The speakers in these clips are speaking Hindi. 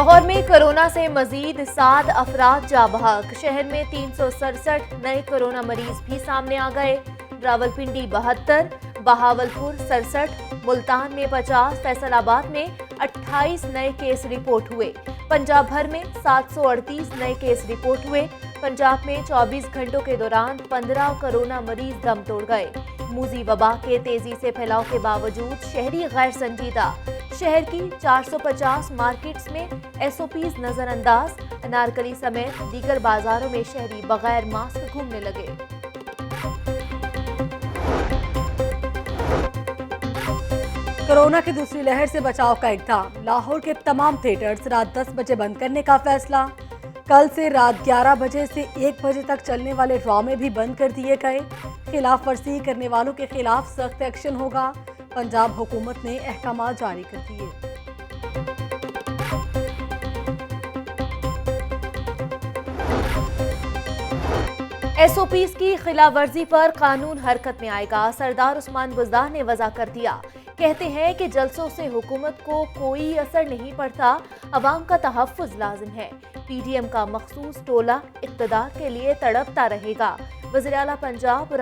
लाहौर में कोरोना से मजीद 7 अफराद जा बहक। शहर में 367 नए कोरोना मरीज भी सामने आ गए। रावलपिंडी 72, बहावलपुर 67, मुल्तान में 50, फैसलाबाद में 28 नए केस रिपोर्ट हुए। पंजाब भर में 738 नए केस रिपोर्ट हुए। पंजाब में 24 घंटों के दौरान 15 कोरोना मरीज दम तोड़ गए। मूजी वबा के तेजी से फैलाव के बावजूद शहरी गैर संजीदा। शहर की 450 मार्केट्स में SOPs नजरअंदाज। अनारकली समेत दीगर बाजारों में शहरी बगैर मास्क घूमने लगे। कोरोना की दूसरी लहर से बचाव का इक़दाम। लाहौर के तमाम थिएटर्स रात 10 बजे बंद करने का फैसला। कल से रात 11 बजे से 1 बजे तक चलने वाले ड्रामे भी बंद कर दिए गए। खिलाफ वर्जी करने वालों के खिलाफ सख्त एक्शन होगा। पंजाब हुकूमत ने अहकाम जारी कर दिए। SOPs की खिलाफ वर्जी पर कानून हरकत में आएगा। सरदार उस्मान बुज़दार ने वज़ा कर दिया। कहते हैं कि जलसों से हुकूमत को कोई असर नहीं पड़ता, अवाम का तहफ़्फ़ुज़ लाजिम है। PDM का मखसूस टोला इक़्तिदार के लिए तड़पता रहेगा। वज़ीर आला पंजाब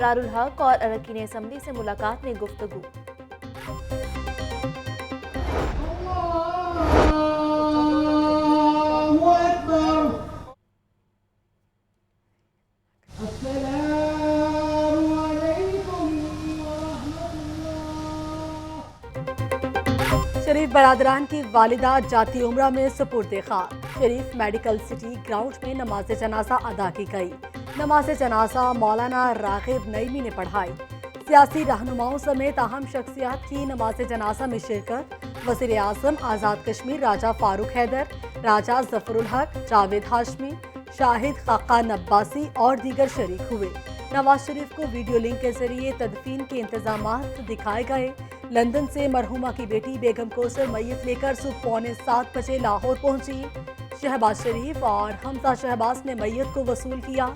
रारुल हक और अरकान असम्बली से मुलाकात में गुफ्तगू। शरीफ बरादरान की वालिदा जाती उम्रा में सुपुर्द खाक। शरीफ मेडिकल सिटी ग्राउंड में नमाज जनाजा अदा की गई। नमाज जनाजा मौलाना रागिब नईमी ने पढ़ाई। सियासी रहनुमाओं समेत अहम शख्सियात की नमाज जनाजा में शिरकत। वज़ीर आज़म आज़ाद कश्मीर राजा फारूक हैदर, राजा ज़फ़रुल हक, जावेद हाशमी, शाहिद खाकान अब्बासी और दीगर शरीक हुए। नवाज शरीफ को वीडियो लिंक के जरिए तदफीन के इंतजामात दिखाए गए। लंदन से मरहुमा की बेटी बेगम कौसर मैयत लेकर सुबह 6:45 बजे लाहौर पहुंची। शहबाज शरीफ और हमजा शहबाज ने मैयत को वसूल किया।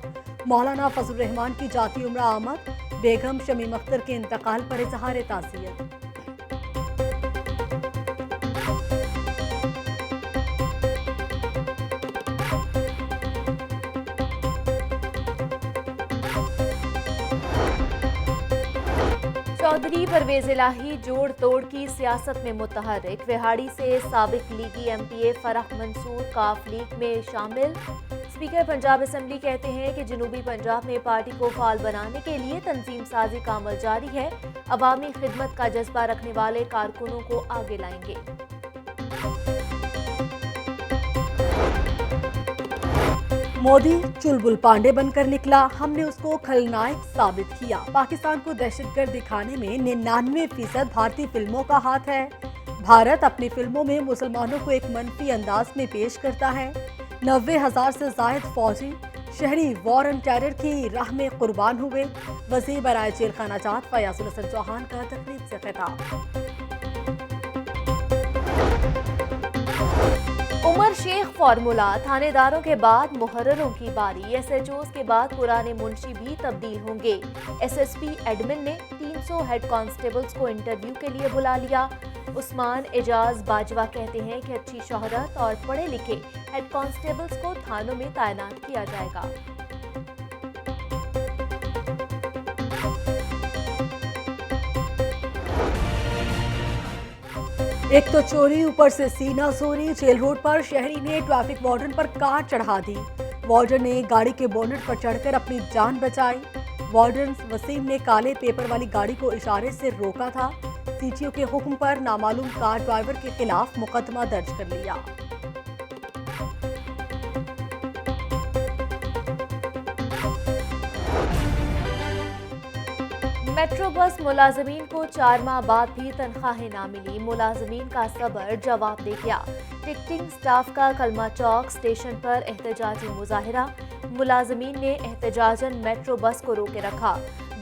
मौलाना फजल रहमान की जाती उम्र आमद। बेगम शमीम अख्तर के इंतकाल पर इजहार ताज़ियत। चौधरी परवेज इलाही जोड़ तोड़ की सियासत में मुतहर्रिक। विहाड़ी से साबिक लीगी MPA फराह मंसूर काफ लीग में शामिल। स्पीकर पंजाब असम्बली कहते हैं कि जनूबी पंजाब में पार्टी को फाल बनाने के लिए तंजीम साजी का अमल जारी है। अवामी खिदमत का जज्बा रखने वाले कारकुनों को आगे लाएंगे। मोदी चुलबुल पांडे बनकर निकला। हमने उसको खलनायक साबित किया। पाकिस्तान को दहशतगर्द दिखाने में 99% भारतीय फिल्मों का हाथ है। भारत अपनी फिल्मों में मुसलमानों को एक मनफी अंदाज में पेश करता है। 90,000 से जायद फौजी शहरी वॉर एंड टेरर की राह में कुर्बान हुए। वज़ीर बराए जेल खाना जात फयाजुल हसन चौहान का तकरीब से खिताब। उमर शेख फार्मूला। थानेदारों के बाद मुहर्ररों की बारी। SHOs के बाद पुराने मुंशी भी तब्दील होंगे। SSP एडमिन ने 300 हेड कांस्टेबल्स को इंटरव्यू के लिए बुला लिया। उस्मान एजाज बाजवा कहते हैं कि अच्छी शोहरत और पढ़े लिखे हेड कांस्टेबल्स को थानों में तैनात किया जाएगा। एक तो चोरी, ऊपर से सीना चोरी। जेल रोड पर शहरी ने ट्रैफिक वार्डन पर कार चढ़ा दी। वार्डन ने गाड़ी के बोनेट पर चढ़कर अपनी जान बचाई। वार्डन वसीम ने काले पेपर वाली गाड़ी को इशारे से रोका था। CTO के हुक्म पर नामालूम कार ड्राइवर के खिलाफ मुकदमा दर्ज कर लिया। मेट्रो बस मुलाजमीन को 4 माह बाद भी तनख्वाहें ना मिली। मुलाजमीन का सब्र जवाब दे गया। टिकटिंग स्टाफ का कलमा चौक स्टेशन पर एहतजाजी मुजाहिरा। मुलाजमीन ने एहतजाजन मेट्रो बस को रोके रखा।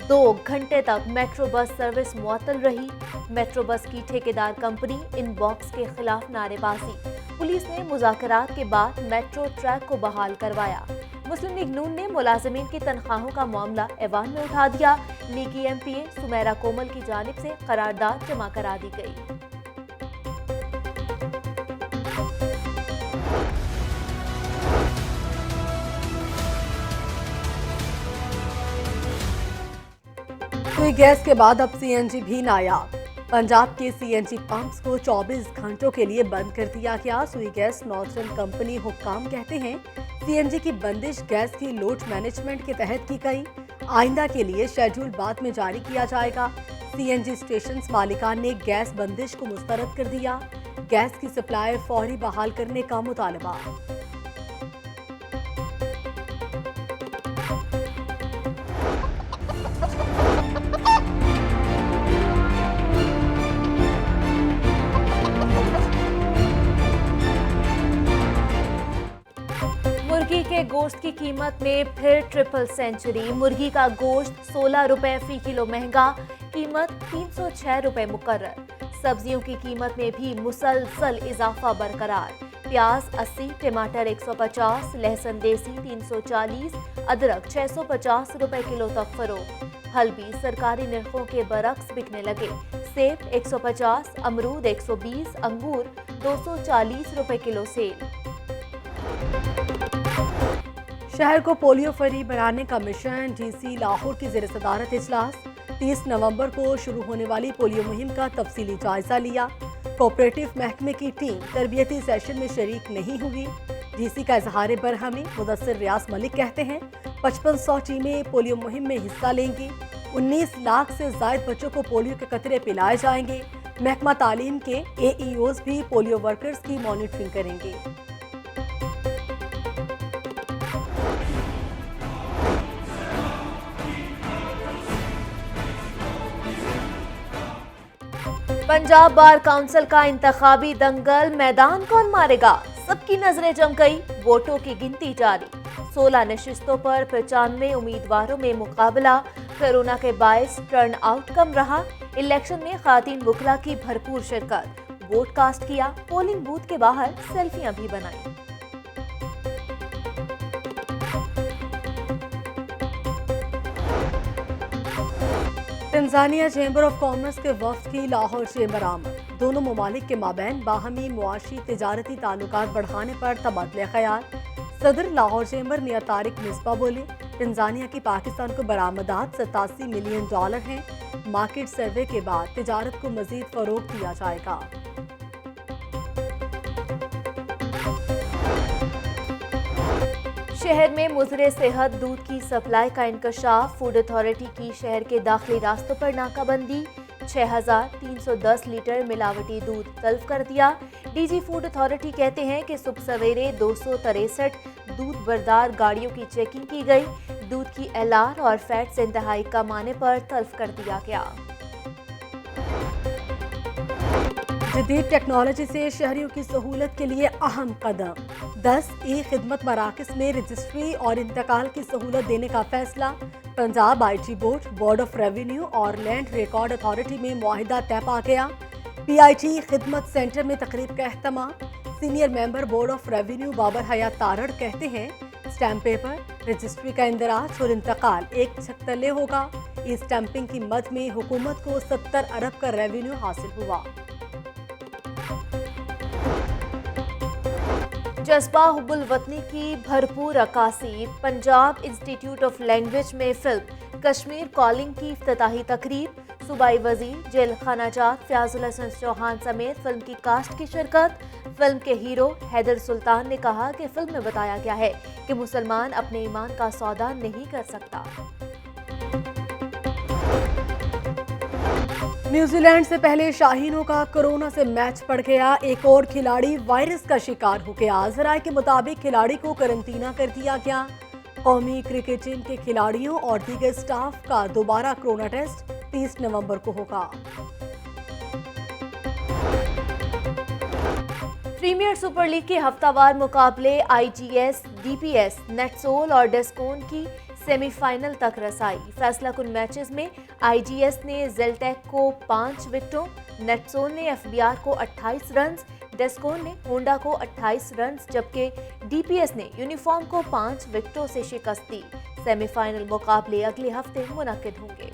2 घंटे तक मेट्रो बस सर्विस मुअत्तल रही। मेट्रो बस की ठेकेदार कंपनी इनबॉक्स के खिलाफ नारेबाजी। पुलिस ने मुज़ाकरात के बाद मेट्रो ट्रैक को बहाल करवाया। मुस्लिम लीग नून ने मुलाजमीन की तनख्वाहों का मामला ऐवान में उठा दिया। लीगी MPA सुमेरा कोमल की जानिब से करारदाद जमा करा दी गई। सुई गैस के बाद अब सीएनजी भी नायाब। पंजाब के सीएनजी पंप्स को 24 घंटों के लिए बंद कर दिया गया। सुई गैस नॉर्दर्न कंपनी हुक्काम कहते हैं सीएनजी की बंदिश गैस की लोड मैनेजमेंट के तहत की गई। आइंदा के लिए शेड्यूल बाद में जारी किया जाएगा। सीएनजी स्टेशन मालिकान ने गैस बंदिश को मुस्तरद कर दिया। गैस की सप्लाई फौरी बहाल करने का मुतालबा। मुर्गी के गोश्त की कीमत में फिर ट्रिपल सेंचुरी। मुर्गी का गोश्त 16 रुपए फी किलो महंगा, कीमत 306 रुपए मुकर्रर। सब्जियों की कीमत में भी मुसलसल इजाफा बरकरार। प्याज 80, टमाटर 150, लहसुन देसी 340, अदरक 650 रुपए किलो तक फरोख्त। फल भी सरकारी निर्खों के बरक्स बिकने लगे। सेब 150, अमरूद 120, अंगूर 240 रुपए किलो सेल। शहर को पोलियो फ्री बनाने का मिशन। डीसी लाहौर की ज़ेर सदारत इजलास। 30 नवंबर को शुरू होने वाली पोलियो मुहिम का तफसीली जायजा लिया। कोऑपरेटिव महकमे की टीम तरबियती सेशन में शरीक नहीं हुई। डीसी का इजहार बरहमी। मुदस्सिर रियाज मलिक कहते हैं 5500 टीमें पोलियो मुहिम में हिस्सा लेंगी। 19 लाख से जायद बच्चों को पोलियो के कतरे पिलाए जाएंगे। महकमा तालीम के AEOs भी पोलियो वर्कर्स की मॉनिटरिंग करेंगे। पंजाब बार काउंसिल का इंतखाबी दंगल, मैदान कौन मारेगा? सबकी नजरें जम गई। वोटों की गिनती जारी। 16 नशिस्तों पर 95 उम्मीदवारों में मुकाबला। कोरोना के बायस टर्न आउट कम रहा। इलेक्शन में खातीन वुकला की भरपूर शिरकत। वोट कास्ट किया। पोलिंग बूथ के बाहर सेल्फियां भी बनाई। तंजानिया चेंबर ऑफ कॉमर्स के वफ्द की लाहौर चेंबर आमद। दोनों ममालिक के माबैन बाहमी मुआशी तिजारती ताल्लुकात बढ़ाने पर तबादले ख्याल। सदर लाहौर चेंबर मियां तारिक मिसबा बोले तंजानिया की पाकिस्तान को बरामदात $87 मिलियन हैं। मार्केट सर्वे के बाद तिजारत को मजीद फरोग दिया जाएगा। शहर में मुजरे सेहत दूध की सप्लाई का इंकशाफ। फूड अथॉरिटी की शहर के दाखिली रास्तों पर नाकाबंदी। 6310 लीटर मिलावटी दूध तल्फ कर दिया। डीजी फूड अथॉरिटी कहते हैं कि सुबह सवेरे 263 दूध बरदार गाड़ियों की चेकिंग की गई। दूध की LR और फैट से इंतहाई कम आने पर तल्फ कर दिया गया। जदीद टेक्नोलॉजी से शहरियों की सहूलत के लिए अहम कदम। 10 खिदमत मराकज में रजिस्ट्री और इंतकाल की सहूलत देने का फैसला। Punjab IT board, board of revenue और लैंड रिकॉर्ड अथॉरिटी में मुआहिदा तय पा गया। PIT खिदमत सेंटर में तकरीब का अहतमाम। Senior member board of revenue Babar Hayat Tarar कहते हैं स्टैम्प पेपर, रजिस्ट्री का इंदराज और इंतकाल एक छकतले होगा। इस स्टैंपिंग की मद में हुकूमत को 70 अरब का रेवेन्यू हासिल हुआ। जज्बा हुब्बुल वतनी की भरपूर अक्कासी। पंजाब इंस्टीट्यूट ऑफ लैंग्वेज में फिल्म कश्मीर कॉलिंग की इफ्तिताही तकरीब। सूबाई वजीर जेल खानाजात फयाजुल हसन चौहान समेत फिल्म की कास्ट की शिरकत। फिल्म के हीरो हैदर सुल्तान ने कहा कि फिल्म में बताया गया है कि मुसलमान अपने ईमान का सौदा नहीं कर सकता। न्यूजीलैंड से पहले शाहीनों का कोरोना से मैच पड़ गया। एक और खिलाड़ी वायरस का शिकार हो गया। जराये के मुताबिक खिलाड़ी को करंटीना कर दिया गया। कौमी क्रिकेट टीम के खिलाड़ियों और दीगर स्टाफ का दोबारा कोरोना टेस्ट 30 नवंबर को होगा। प्रीमियर सुपर लीग के हफ्तावार मुकाबले IGS, DPS, नेटसोल और डेस्कोन की सेमीफाइनल तक रसाई। फैसला कुन मैचेस में IGS ने जेलटेक को 5 विकेटों, नेटसोल ने FBR को 28 रन, डेस्कोन ने होंडा को 28 रन जबकि DPS ने यूनिफॉर्म को 5 विकेटों से शिकस्त दी। सेमीफाइनल मुकाबले अगले हफ्ते मुनक्किद होंगे।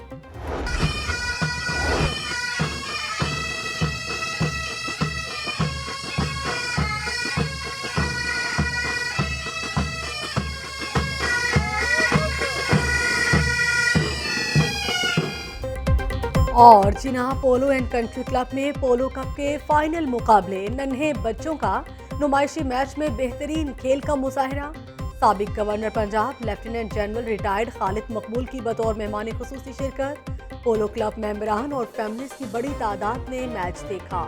और जिन्ना पोलो एंड कंट्री क्लब में पोलो कप के फाइनल मुकाबले, नन्हे बच्चों का नुमाइशी मैच में बेहतरीन खेल का मुजाहरा। साबिक governor Punjab lieutenant general retired Khalid मकबूल की बतौर मेहमान खुसूसी शिरकत। पोलो क्लब मेंबरान और फैमिलीज की बड़ी तादाद ने मैच देखा।